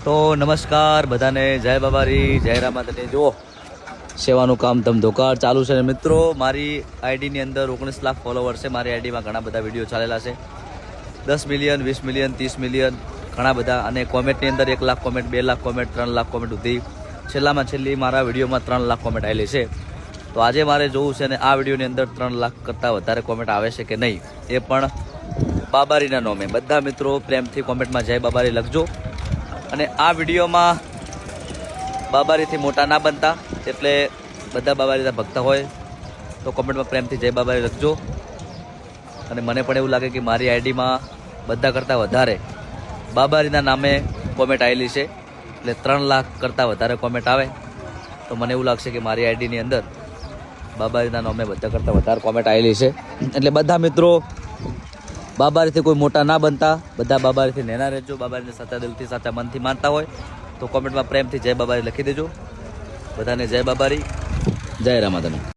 તો નમસ્કાર બધાને, જય બાબારી, જય રામાધણી। જો સેવાનું કામ ધમધોકાર ચાલુ છે મિત્રો। મારી આઈડીની અંદર 19 લાખ ફોલોવર છે। મારી આઈડીમાં ઘણા બધા વિડીયો ચાલેલા છે, 10 મિલિયન, 20 મિલિયન, 30 મિલિયન, ઘણા બધા। અને કોમેન્ટની અંદર 1 lakh comment, 2 lakh comment, 3 lakh comment સુધી છેલ્લામાં છેલ્લી મારા વિડીયોમાં 3 લાખ કોમેન્ટ આવેલી છે। તો આજે મારે જોવું છે અને આ વિડીયોની અંદર 3 લાખ કરતાં વધારે કોમેન્ટ આવે છે કે નહીં, એ પણ બાબારીના નામે। બધા મિત્રો પ્રેમથી કોમેન્ટમાં જય બાબારી લખજો। અને આ વિડીયોમાં બાબારીથી મોટા ના બનતા, એટલે બધા બાબારીના ભક્ત હોય તો કોમેન્ટમાં પ્રેમથી જય બાબારી લખજો। અને મને પણ એવું લાગે કે મારી આઈડીમાં બધા કરતાં વધારે બાબારીના નામે કોમેન્ટ આવેલી છે, એટલે 3 લાખ કરતાં વધારે કોમેન્ટ આવે તો મને એવું લાગશે કે મારી આઈડીની અંદર બાબારીના નામે બધા કરતાં વધારે કોમેન્ટ આવેલી છે। એટલે બધા મિત્રો બાબારીથી કોઈ મોટા ના બનતા, બધા બાબારીથી નેના રહેજો। બાબારીને સાચા દિલથી, સાચા મનથી માનતા હોય તો કોમેન્ટમાં પ્રેમથી જય બાબારી લખી દેજો। બધાને જય બાબારી, જય રામાધણી।